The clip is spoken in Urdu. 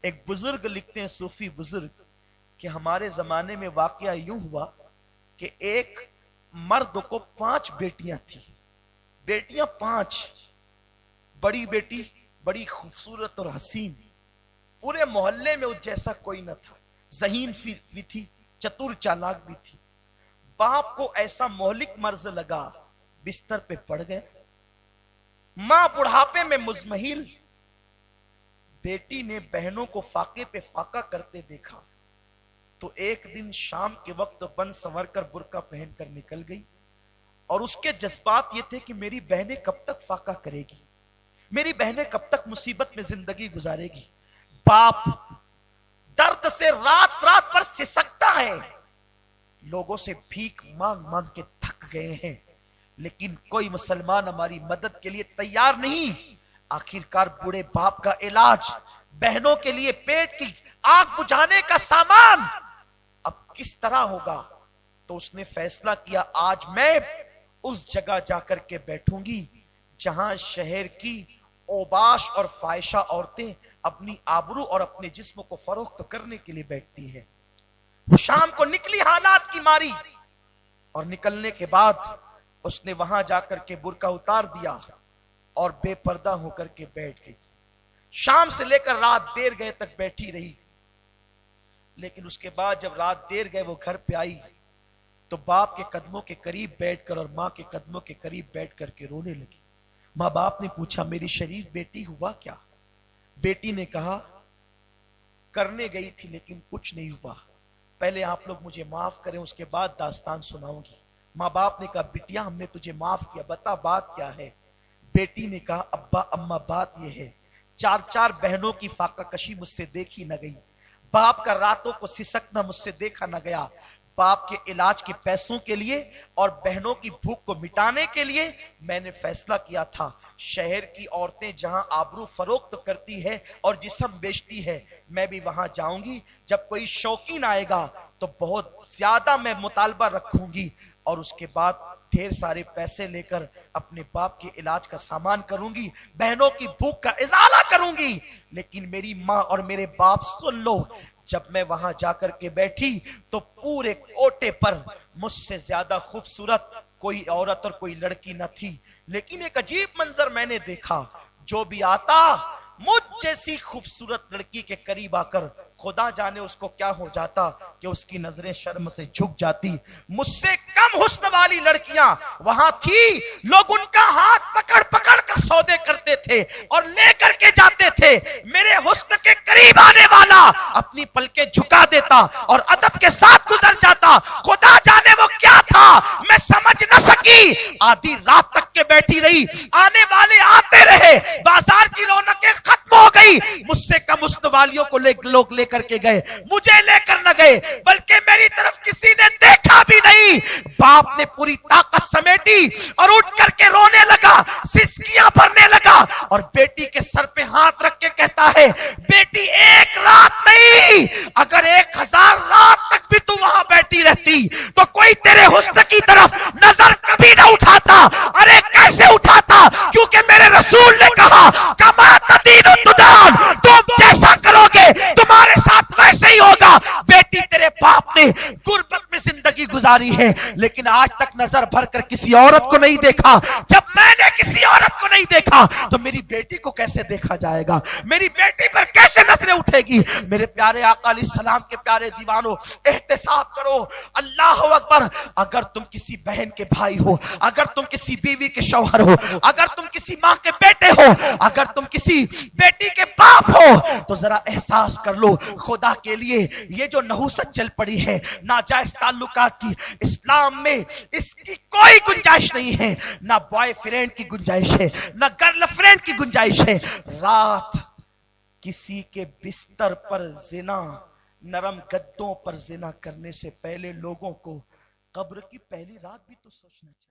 ایک بزرگ لکھتے ہیں، صوفی بزرگ، کہ ہمارے زمانے میں واقعہ یوں ہوا کہ ایک مرد کو 5 بیٹیاں تھیں، بیٹیاں 5، بڑی بیٹی بڑی خوبصورت اور حسین، پورے محلے میں اس جیسا کوئی نہ تھا، ذہین بھی تھی، چتر چالاک بھی تھی۔ باپ کو ایسا مہلک مرض لگا، بستر پہ پڑ گئے، ماں بڑھاپے میں مزمحل۔ بیٹی نے بہنوں کو فاقے پہ فاقہ کرتے دیکھا تو ایک دن شام کے وقت بن سنور کر برقع پہن کر نکل گئی، اور اس کے جذبات یہ تھے کہ میری بہنیں کب تک فاقہ کرے گی، میری بہنیں کب تک مصیبت میں زندگی گزارے گی۔ باپ درد سے رات رات پر سسکتا ہے، لوگوں سے بھیک مانگ مانگ کے تھک گئے ہیں، لیکن کوئی مسلمان ہماری مدد کے لیے تیار نہیں۔ آخرکار بوڑھے باپ کا علاج، بہنوں کے لیے پیٹ کی آگ بجھانے کا سامان اب کس طرح ہوگا؟ تو اس نے فیصلہ کیا، آج میں اس جگہ جا کر کے بیٹھوں گی جہاں شہر کی اوباش اور فاحشہ عورتیں اپنی آبرو اور اپنے جسم کو فروخت کرنے کے لیے بیٹھتی ہیں۔ وہ شام کو نکلی حالات کی ماری، اور نکلنے کے بعد اس نے وہاں جا کر کے برقع اتار دیا اور بے پردہ ہو کر کے بیٹھ گئی۔ شام سے لے کر رات دیر گئے تک بیٹھی رہی، لیکن اس کے بعد جب رات دیر گئے وہ گھر پہ آئی تو باپ کے قدموں کے قریب بیٹھ کر اور ماں کے قدموں کے قریب بیٹھ کر کے رونے لگی۔ ماں باپ نے پوچھا، میری شریف بیٹی ہوا کیا؟ بیٹی نے کہا، کرنے گئی تھی لیکن کچھ نہیں ہوا، پہلے آپ لوگ مجھے معاف کریں، اس کے بعد داستان سناؤں گی۔ ماں باپ نے کہا، بیٹیا ہم نے تجھے معاف کیا، بتا بات کیا ہے؟ بیٹی نے کہا، ابا اما بات یہ ہے، 4 بہنوں کی فاقہ کشی مجھ سے دیکھی نہ گئی، باپ کا راتوں کو سسکنا مجھ سے دیکھا نہ گیا، باپ کے علاج کے پیسوں کے لیے اور بہنوں کی بھوک کو مٹانے کے لیے میں نے فیصلہ کیا تھا، شہر کی عورتیں جہاں آبرو فروخت کرتی ہے اور جسم بیچتی ہے میں بھی وہاں جاؤں گی، جب کوئی شوقین آئے گا تو بہت زیادہ میں مطالبہ رکھوں گی، اور اس کے بعد ڈھیر سارے پیسے لے کر اپنے باپ کے علاج کا سامان کروں گی، بہنوں کی بھوک کا ازالہ کروں گی۔ لیکن میری ماں اور میرے باپ سن لو، جب میں وہاں جا کر کے بیٹھی تو پورے کوٹے پر مجھ سے زیادہ خوبصورت کوئی عورت اور کوئی لڑکی نہ تھی، لیکن ایک عجیب منظر میں نے دیکھا، جو بھی آتا مجھ جیسی خوبصورت لڑکی کے قریب آ کر خدا جانے اس کو کیا ہو جاتا کہ اس کی نظریں شرم سے جھک جاتی۔ مجھ سے کم حسن والی لڑکیاں وہاں تھی، لوگ ان کا ہاتھ پکڑ پکڑ کر سودے کرتے تھے اور لے کر کے جاتے تھے، میرے حسن کے قریب آنے والا اپنی پلکیں جھکا دیتا اور ادب کے ساتھ گزر جاتا، خدا جانے وہ کیا تھا میں سمجھ نہ سکی، آدھی رات تک کے بیٹھی رہی، آنے والے آتے رہے، بازار کی رونقیں ختم ہو گئی، مجھ سے کم حسن والیوں کو لوگ لے کر کے گئے، مجھے لے کر نہ گئے، بلکہ میری طرف کسی نے دیکھا بھی نہیں۔ باپ نے پوری طاقت سمیٹی اور اٹھ کر کے رونے لگا، سسکیاں بھرنے لگا، اور بیٹی کے سر پہ ہاتھ رکھ کے کہتا ہے، بیٹی ایک رات نہیں، اگر 1000 رات تک بھی تو وہاں بیٹھی رہتی تو کوئی تیرے حسن کی طرف نظر کبھی نہ اٹھاتا۔ ارے کیسے اٹھاتا؟ کیونکہ میرے رسول نے کہا، کما تدین تدان، تم جیسا کرو گے تمہارے ساتھ ویسے ہی ہوگا۔ بیٹی تیرے باپ نے غربت میں زندگی گزاری ہے، لیکن آج تک نظر بھر کر کسی عورت کو نہیں دیکھا، جب میں نے کسی عورت کو نہیں دیکھا تو میری بیٹی کو کیسے دیکھا جائے گا، میری بیٹی پر کیسے نظریں اٹھے گی؟ میرے پیارے آقا علیہ السلام کے پیارے دیوانوں، احتساب کرو، اللہ اکبر، اگر تم کسی بہن کے بھائی ہو، اگر تم کسی بیوی کے شوہر ہو، اگر تم کسی ماں کے بیٹے ہو، اگر تم کسی بیٹی کے باپ ہو، تو ذرا احساس کر لو، خدا کے لیے یہ جو نحوست چل پڑی ہے ناجائز تعلقات کی، اسلام میں اس کی کوئی گنجائش نہیں ہے، نہ بوائے فرینڈ کی گنجائش ہے، نہ گرل فرینڈ کی گنجائش ہے۔ رات کسی کے بستر پر زنا، نرم گدوں پر زنا کرنے سے پہلے لوگوں کو قبر کی پہلی رات بھی تو سوچنا چاہیے۔